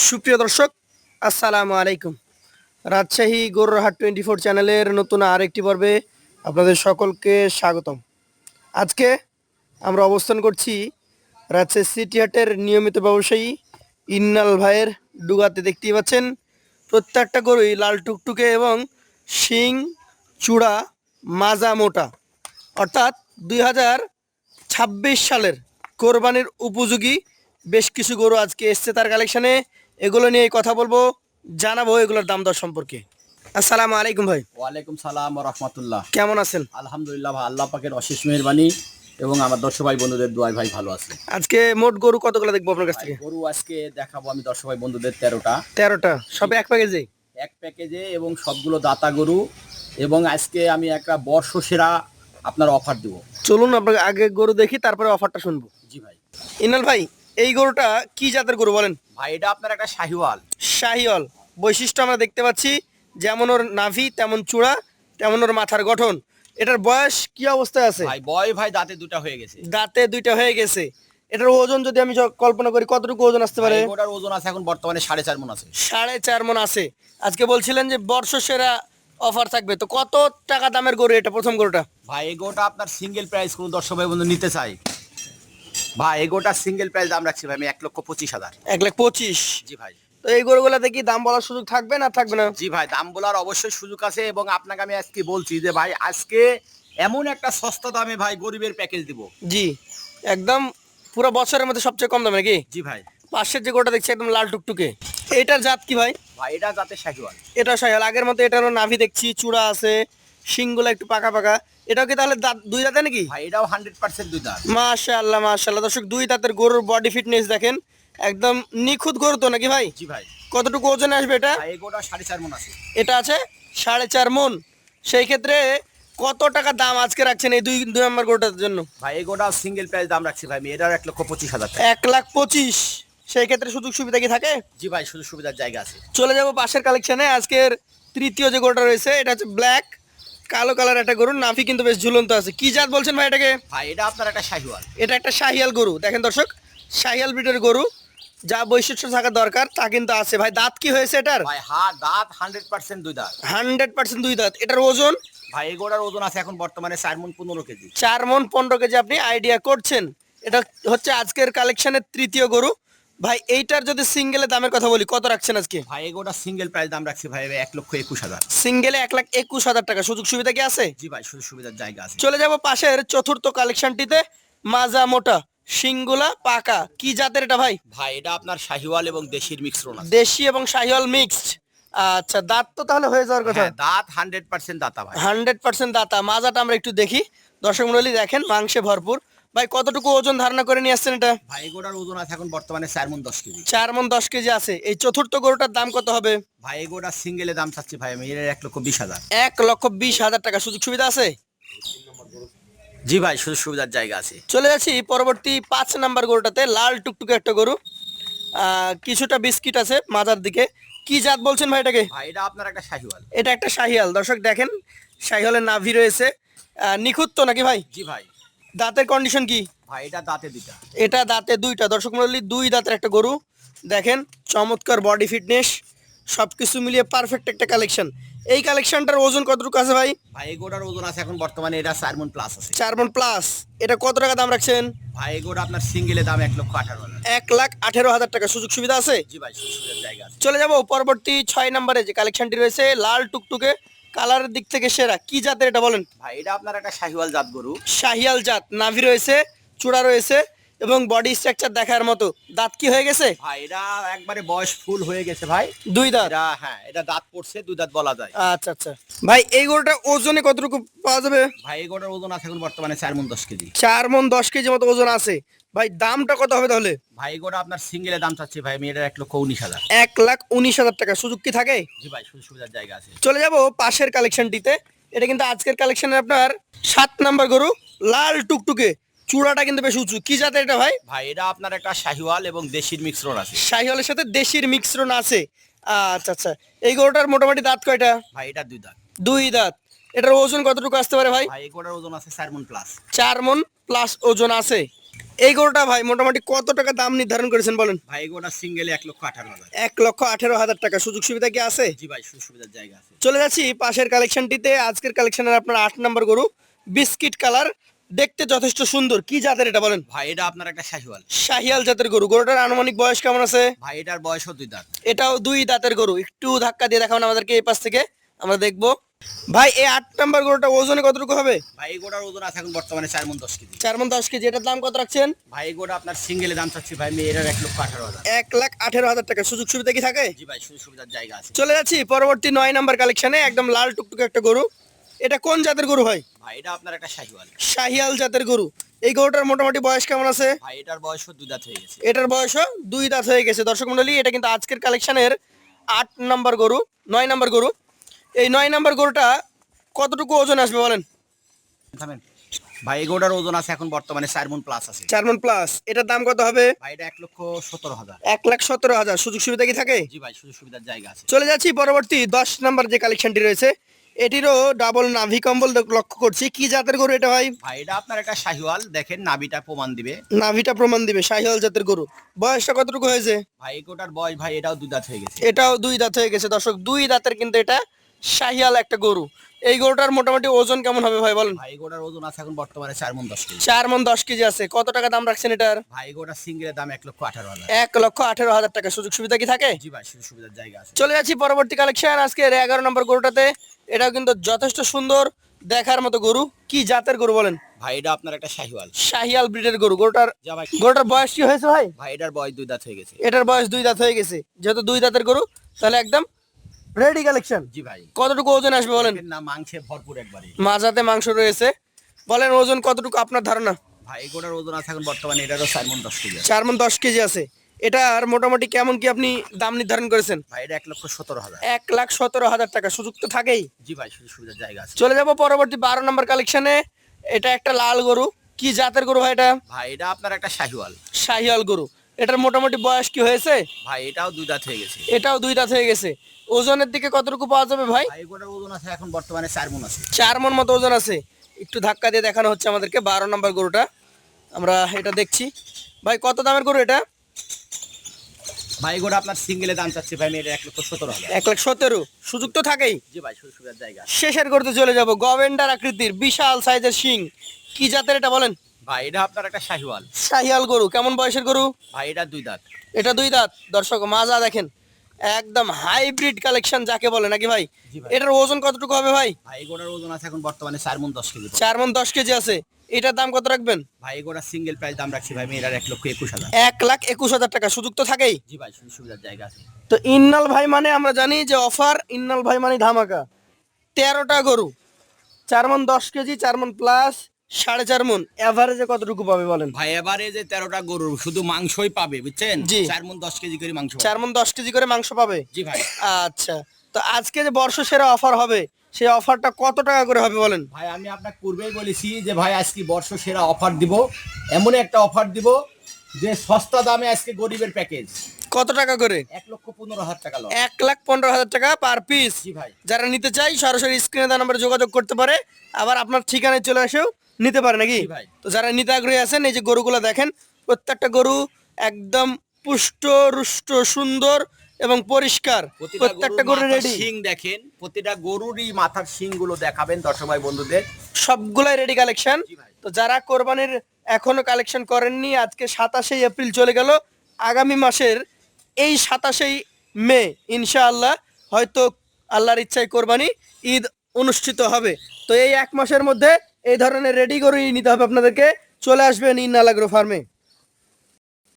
সুপ্রিয় দর্শক, আসসালামু আলাইকুম। রাজশাহী গরুর হাট 24 চ্যানেলের নতুন আরেকটি পর্বে আপনাদের সকলকে স্বাগতম। আজকে আমরা অবস্থান করছি রাজশাহী সিটি হাটের নিয়মিত ব্যবসায়ী ইন্নাল ভাইয়ের ডুগাতে। দেখতেই পাচ্ছেন প্রত্যেকটা গরুই লাল টুকটুকে এবং শিং চূড়া মাজা মোটা, অর্থাৎ 2026 সালের কোরবানির উপযোগী বেশ কিছু গরু আজকে এসছে তার কালেকশনে। এগুলো নিয়ে কথা বলবো, জানাবো এগুলোর দাম দর সম্পর্কে। আসসালামু আলাইকুম ভাই। ওয়ালাইকুম সালাম ওয়া রাহমাতুল্লাহ। কেমন আছেন? আলহামদুলিল্লাহ ভাই, আল্লাহ পাকের অশেষ মেহেরবানি এবং আমার দর্শক ভাই বন্ধুদের দোয়ায় ভাই ভালো আছে। আজকে মোট গরু কতগুলো দেখবো আপনার কাছ থেকে? গরু আজকে দেখাবো আমি দর্শক ভাই বন্ধুদের 13টা 13টা, সব এক প্যাকেজে? এক প্যাকেজে এবং সবগুলো দাতা গরু। এবং আজকে আমি একটা বর্ষ সেরা আপনার অফার দেবো। চলুন আপনাকে আগে গরু দেখি, তারপরে অফারটা শুনবো। জি ভাই। ইনাল ভাই, এই গরুটা কি জাতের গরু বলেন? ভাই এটা আপনার একটা শাহিওয়াল। শাহিওয়াল বৈশিষ্ট্য আমরা দেখতে পাচ্ছি, যেমন ওর নাভি তেমন চূড়া তেমন ওর মাথার গঠন। এটার বয়স কি অবস্থায় আছে? ভাই বয় ভাই দাঁতে দুটা হয়ে গেছে। দাঁতে দুইটা হয়ে গেছে। এটার ওজন যদি আমি কল্পনা করি, কতটুকু ওজন আসতে পারে? ভাই গোটার ওজন আছে এখন বর্তমানে 4.5 মণ আছে। 4.5 মণ আছে। আজকে বলছিলেন যে বর্ষ সেরা অফার থাকবে, তো কত টাকা দামের গরু এটা প্রথম গরুটা? ভাই এই গোটা আপনার সিঙ্গেল প্রাইস কোন দর্শক ভাই বন্ধু নিতে চাই, ভাই এই গোটা সিঙ্গেল প্রাইস দাম রাখছি ভাই আমি 1,25,000। 1,25,000? জি ভাই। তো এই গরুগুলাতে কি দাম বলার সুযোগ থাকবে না থাকবে না? জি ভাই, দাম বলার অবশ্যই সুযোগ আছে এবং আপনাকে আমি আজকে বলছি যে ভাই আজকে এমন একটা সস্তা দামে ভাই গরিবের প্যাকেজ দিব। জি, একদম পুরো বছরের মধ্যে সবচেয়ে কম দামে নাকি? জি ভাই। পাশের যে গরুটা দেখছি একদম লাল টুকটুকে, এটার জাত কি ভাই? ভাই এটা যাতে শাহিওয়াল। এটা শাহিওয়াল। আগের মতো এটারও নাভি দেখছি, চূড়া আছে, শিংগুলো একটু পাকা পাকা। এটাও কি তাহলে দাঁত দুই দাঁতে নাকি? ভাই এটাও 100% দুই দাঁত। মাশাআল্লাহ মাশাআল্লাহ। দর্শক, দুই দাঁতের গরুর বডি ফিটনেস দেখেন, একদম নিখুঁত গরু তো নাকি ভাই? জি ভাই। কতটুকু ওজনে আসবে এটা? ভাই এগোটা 4.5 মণ আছে। এটা আছে 4.5 মণ। সেই ক্ষেত্রে কত টাকা দাম আজকে রাখছেন এই দুই দুই নম্বর গরুটার জন্য? ভাই এগোটা সিঙ্গেল প্রাইস দাম রাখছি ভাই আমি এটার 1,25,000 টাকা। 1,25,000। সেই ক্ষেত্রে সুযোগ সুবিধা কি থাকে? জি ভাই, সুযোগ সুবিধার জায়গা আছে। চলে যাব পাশের কালেকশনে। আজকের তৃতীয় যে গরুটা রয়েছে এটা হচ্ছে ব্ল্যাক কালো কালার একটা গরু, নাভি কিন্তু বেশ ঝুলন্ত আছে। কি জাত বলছেন ভাই এটাকে? ভাই এটা আপনার একটা শাহিওয়াল। এটা একটা শাহিয়াল গরু। দেখেন দর্শক, শাহিয়াল ব্রিডের গরু, যা বৈশিষ্ট্য থাকা দরকার তা কিন্তু আছে। ভাই দাঁত কি হয়েছে এটার? ভাই দাঁত 100% দুই দাঁত। 100% দুই দাঁত। এটার ওজন? ভাই এগোটার ওজন আছে এখন বর্তমানে 4 মণ 15 কেজি। 4 মণ 15 কেজি আপনি আইডিয়া করছেন। এটা হচ্ছে আজকের কালেকশনের তৃতীয় গরু। ভাই এইটার যদি সিঙ্গেলে দামের কথা বলি, কত রাখছেন আজকে? ভাই এগোটা সিঙ্গেল প্রাইস দাম রাখছি ভাই 1,21,000। সিঙ্গেলে 1,21,000 টাকা। সুযোগ সুবিধা কি আছে? জি ভাই, সুযোগ সুবিধার জায়গা আছে। চলে যাব পাশের চতুর্থ কালেকশনটিতে। মাজা মোটা, শিংগুলা পাকা, কি জাতের এটা ভাই? ভাই এটা আপনার শাহিওয়াল এবং দেশির মিশ্রণ আছে। দেশি এবং শাহিওয়াল মিক্সড। আচ্ছা, দাঁত তো তাহলে হয়ে যাওয়ার কথা। হ্যাঁ, দাঁত 100% দাতা ভাই। 100% দাতা। মাজাটা আমরা একটু দেখি। দর্শক মণ্ডলী দেখেন, মাংসে ভরপুর। ভাই কতটুকু ওজন ধারণা করে নিয়ে আসছেন এটা? ভাই এগোটার ওজন আছে এখন বর্তমানে 4 মণ 10 কেজি। 4 মণ 10 কেজি আছে। এই চতুর্থ গরুটার দাম কত হবে? ভাই এগোটা সিঙ্গেলে দাম চাচ্ছি ভাই আমি এর 1,20,000। 1,20,000 টাকা। সুযোগ সুবিধা আছে? জি ভাই, সুযোগ সুবিধার জায়গা আছে। চলে যাচ্ছি পরবর্তী 5 নাম্বার গরুটাতে। লাল টুকটুকে একটা গরু, কিছুটা বিস্কিট আছে মাজার দিকে। কি জাত বলছেন ভাই এটাকে? ভাই এটা আপনার একটা শাহিওয়াল। এটা একটা শাহিয়াল। দর্শক দেখেন, শাহিয়ালের নাভি রয়েছে, নিখুঁত তো নাকি ভাই? জি ভাই। দাঁতের কন্ডিশন কি? ভাই এটা দাঁতে দুইটা। এটা দাঁতে দুইটা। দর্শক মণ্ডলী, দুই দাঁতের একটা গরু দেখেন, চমৎকার বডি ফিটনেস, সবকিছু মিলিয়ে পারফেক্ট একটা কালেকশন। এই কালেকশনটার ওজন কতটুকু আছে ভাই? ভাই এগোটার ওজন আছে এখন বর্তমানে এটা 4 মণ প্লাস আছে। 4 মণ প্লাস। এটা কত টাকা দাম রাখছেন? ভাই এগোটা আপনার সিঙ্গেলে দাম 1,18,000। 1,18,000 টাকা। সুযোগ সুবিধা আছে? জি ভাই, সুযোগ সুবিধার জায়গা আছে। চলে যাব পরবর্তী 6 নম্বরে যে কালেকশনটি রয়েছে। লাল টুকটুকে, কালারের দিক থেকে সেরা, কি জাতের এটা বলেন? ভাই এটা আপনার একটা শাহিওয়াল জাত গরু। শাহিয়াল জাত। নাভি রয়েছে, চূড়া রয়েছে এবং বডি স্ট্রাকচার দেখার মতো। দাঁত কি হয়ে গেছে? ভাই এটা একবারে বয়স ফুল হয়ে গেছে ভাই। দুই দাঁত। এটা হ্যাঁ, এটা দাঁত পড়ছে, দুই দাঁত বলা যায়। আচ্ছা আচ্ছা। ভাই এই গরুটা ওজনে কতটুকু পাওয়া যাবে? ভাই এগোটার ওজন আছে এখন বর্তমানে 4 মণ 10 কেজি। 4 মণ 10 কেজি মতো ওজন আছে। ভাই দামটা কত হবে তাহলে? ভাই এগোটা আপনার সিঙ্গেলে দাম চাচ্ছি ভাই আমি এটা 1,19,000। 1,19,000 টাকা। সুযোগ কি থাকে? জি ভাই, সুযোগ সুবিধার জায়গা আছে। চলে যাব পাশের কালেকশনটিতে। এটা কিন্তু আজকের কালেকশনের আপনার 7 নাম্বার গরু। লাল টুকটুকে, চূড়াটা কিন্তু বেশ উঁচু। কি জাতের এটা ভাই? ভাই এটা আপনার একটা শাহিওয়াল এবং দেশির মিশ্রণ আছে। শাহিওয়ালের সাথে দেশির মিশ্রণ আছে। আচ্ছা আচ্ছা। এই গরুটার মোটামুটি দাঁত কয়টা? ভাই এটা দুই দাঁত। দুই দাঁত। এটার ওজন কতটুকু আসতে পারে ভাই? ভাই এগোটার ওজন আছে 4 মণ প্লাস। 4 মণ প্লাস ওজন আছে। এই গরুটা ভাই মোটামুটি কত টাকা দাম নির্ধারণ করেছেন বলেন? ভাই এই গোটা সিঙ্গেলে 1,18,000। 1,18,000 টাকা। সুযোগ সুবিধা কি আছে? জি ভাই, সুযোগ সুবিধার জায়গা আছে। চলে যাচ্ছি পাশের কালেকশনটিতে। আজকের কালেকশনের আপনার 8 নম্বর গরু, বিস্কিট কালার, দেখতে যথেষ্ট সুন্দর। কি জাতের এটা বলেন? ভাই এটা আপনার একটা শাহিওয়াল। শাহিয়াল জাতের গরু। গরুটার আনুমানিক বয়স কেমন আছে? ভাই এটার বয়সও 2 দাঁত। এটাও 2 দাঁতের গরু। একটু ধাক্কা দিয়ে দেখাবেন আমাদেরকে এই পাশ থেকে, আমরা দেখবো। ভাই এই 8 নম্বর গরুটা ওজনে কতটুকু হবে? ভাই এই গোটার ওজন আছে এখন বর্তমানে 4 মণ 10 কেজি। 4 মণ 10 কেজি। এটার দাম কত রাখছেন? ভাই এই গোটা আপনার সিঙ্গেলে দাম চাচ্ছি ভাই এটার 1,18,000। 1,18,000 টাকা। সুযোগ সুবিধা কি থাকে? জি ভাই, সুযোগ সুবিধার জায়গা আছে। চলে যাচ্ছি পরবর্তী 9 নাম্বার কালেকশনে। একদম লাল টুকটুকে একটা গরু। এটা কোন জাতের গরু ভাই? ভাই এটা আপনার একটা শাহিওয়াল। শাহিয়াল জাতের গরু। এই গরুটার মোটামুটি বয়স কেমন আছে? ভাই এটার বয়সও 2 দাঁত হয়ে গেছে। এটার বয়সও 2 দাঁত হয়ে গেছে। দর্শক মণ্ডলী, এটা কিন্তু আজকের কালেকশনের 8 নাম্বার গরু, 9 নাম্বার গরু। এই 9 নাম্বার গরুটা কতটুকু ওজন আসবে বলেন? থামেন। ভাই এই গোটার ওজন আছে এখন বর্তমানে 4 মণ প্লাস আছে। 4 মণ প্লাস। এটার দাম কত হবে? ভাই এটা 1,17,000। 1,17,000। সুযোগ সুবিধা কি থাকে? জি ভাই, সুযোগ সুবিধার জায়গা আছে। চলে যাচ্ছি পরবর্তী 10 নাম্বার যে কালেকশনটি রয়েছে। এটিরও ডাবল নাভি কম্বল লক্ষ্য করছি। কি জাতের গরু এটা ভাই? ভাই এটা আপনার একটা শাহিওয়াল, দেখেন নাভিটা প্রমাণ দিবে। নাভিটা প্রমাণ দিবে। শাহিয়াল জাতের গরু। বয়সটা কতটুকু হয়েছে? ভাই এই গোটার বয়স ভাই এটাও 2 দাঁত হয়ে গেছে। এটাও 2 দাঁত হয়ে গেছে। দর্শক 2 দাঁতের কিন্তু এটা শাহিয়াল একটা গরু। এই গরুটার মোটামুটি ওজন কেমন হবে ভাই বলেন? ভাই এই গোটার ওজন আছে এখন বর্তমানে 4 মণ 10 কেজি। 4 মণ 10 কেজি আছে। কত টাকা দাম রাখছেন এটার? ভাই এই গোটার সিঙ্গেলের দাম 1,18,000। 1,18,000 টাকা। সুযোগ সুবিধা কি থাকে? জি ভাই, সুযোগ সুবিধার জায়গা আছে। চলে যাচ্ছি পরবর্তী কালেকশন আজকের 11 নম্বর গরুটাতে। এটাও কিন্তু যথেষ্ট সুন্দর দেখার মতো গরু। কি জাতের গরু বলেন? ভাই এটা আপনার একটা শাহিওয়াল। শাহিয়াল ব্রিডের গরু। গরুটার যা ভাই, বয়স কি হয়েছে ভাই? ভাই এটার বয়স 2 দাঁত হয়ে গেছে। এটার বয়স 2 দাঁত হয়ে গেছে। যেহেতু 2 দাঁতের গরু, তাহলে একদম রেডি কালেকশন। জি ভাই, কতটুকু ওজন আসবে বলেন? দেখেন না মাংসে ভরপুর একবারে। মাঝাতে মাংস রয়েছে। বলেন ওজন কতটুকু আপনার ধারণা? ভাই এই গোটার ওজন আছে এখন বর্তমানে এটারও 4 মণ 10 কেজি আছে। 4 মণ 10 কেজি আছে। এটার মোটামুটি কেমন কি আপনি দাম নির্ধারণ করেছেন? ভাই এটা 1,17,000। 1,17,000 টাকা। সুযোগ তো থাকেই। জি ভাই, সুযোগ সুবিধার জায়গা আছে। চলে যাব পরবর্তী 12 নম্বর কালেকশনে। এটা একটা লাল গরু। কি জাতের গরু ভাই এটা? ভাই এটা আপনার একটা শাহিওয়াল। শাহিয়াল গরু। এটার মোটামুটি বয়স কি হয়েছে? ভাই এটাও 2 দাঁত হয়ে গেছে। এটাও 2 দাঁত হয়ে গেছে। ওজনের দিকে কতটুকু পাওয়া যাবে ভাই? ভাই এই গোটার ওজন আছে এখন বর্তমানে 4 মণ আছে। 4 মণ মতো ওজন আছে। একটু ধাক্কা দিয়ে দেখানো হচ্ছে আমাদেরকে 12 নম্বর গরুটা। আমরা এটা দেখছি। ভাই কত দামের গরু এটা? ভাই এই গোটা আপনার সিঙ্গেলে দাম চাচ্ছি ভাই এটা 1,17,000। 1,17,000। সুযোগ তো থাকেই। জি ভাই, সুযোগ সুবিধার জায়গা আছে। শেষের করতে চলে যাব। গভেন্ডার আকৃতির বিশাল সাইজের শিং। কি জাতের এটা বলেন? ভাই এটা আপনার একটা শাহিওয়াল। শাহিয়াল গরু। কেমন বয়সের গরু? ভাই এটা 2 দাঁত। এটা 2 দাঁত। দর্শক মাজা দেখেন, একদম হাইব্রিড কালেকশন যাকে বলে নাকি ভাই? জি ভাই। এটার ওজন কতটুকু হবে ভাই? ভাই এই গোটার ওজন আছে এখন বর্তমানে 4 মণ 10 কেজি। 4 মণ 10 কেজি আছে। এটার দাম কত রাখবেন? ভাই এই গোটা সিঙ্গেল প্রাইস দাম রাখছি ভাই এটার 1,21,000। 1,21,000 টাকা। সুযোগ তো থাকেই। জি ভাই, সুযোগ সুবিধার জায়গা আছে। তো ইন্নাল ভাই মানে আমরা জানি যে অফার, ইন্নাল ভাই মানে ধামাকা। 13টা গরু, 4 মণ 10 কেজি, 4 মণ প্লাস, 4.5 মণ। এভারেজে কতটুকু পাবে বলেন? ভাই এবারে যে 13টা গরু শুধু মাংসই পাবে বুঝছেন। জি। 4 মণ 10 কেজি করে মাংস পাবে। 4 মণ 10 কেজি করে মাংস পাবে। জি ভাই। আচ্ছা, তো আজকে যে বর্ষ সেরা অফার হবে, সেই অফারটা কত টাকা করে হবে বলেন? ভাই আমি আপনাকে পূর্বেই বলেছি যে ভাই আজকে বর্ষ সেরা অফার দিব। এমন একটা অফার দিব যে সস্তা দামে আজকে গরিবের প্যাকেজ। কত টাকা করে? 1,15,000 টাকা লস। 1,15,000 টাকা পার পিস। জি ভাই। যারা নিতে চাই সরাসরি স্ক্রিনে দেওয়া নম্বরে যোগাযোগ করতে পারে। আবার আপনার ঠিকানায় চলে এসেও নিতে পারে নাকি? জি ভাই। তো যারা নিতে আগ্রহী আছেন, এই যে গরুগুলো দেখেন, প্রত্যেকটা গরু একদম পুষ্ট রুষ্ট সুন্দর এবং পরিষ্কার। প্রত্যেকটা গরু রেডি। শিং দেখেন, প্রতিটা গরুরই মাথার শিং গুলো দেখাবেন দর্শক ভাই বন্ধুদের। সবগুলাই রেডি কালেকশন। জি ভাই। তো যারা কোরবানির এখনো কালেকশন করেননি, আজকে 27শে এপ্রিল চলে গেল। আগামী মাসের এই 27শে মে ইনশাআল্লাহ হয়তো আল্লাহর ইচ্ছায় কোরবানি ঈদ অনুষ্ঠিত হবে। তো এই 1 মাসের মধ্যে এই ধরনের রেডি গরুই নিতে হবে আপনাদেরকে। চলে আসবেন ইন্নাল এগ্রো ফার্মে।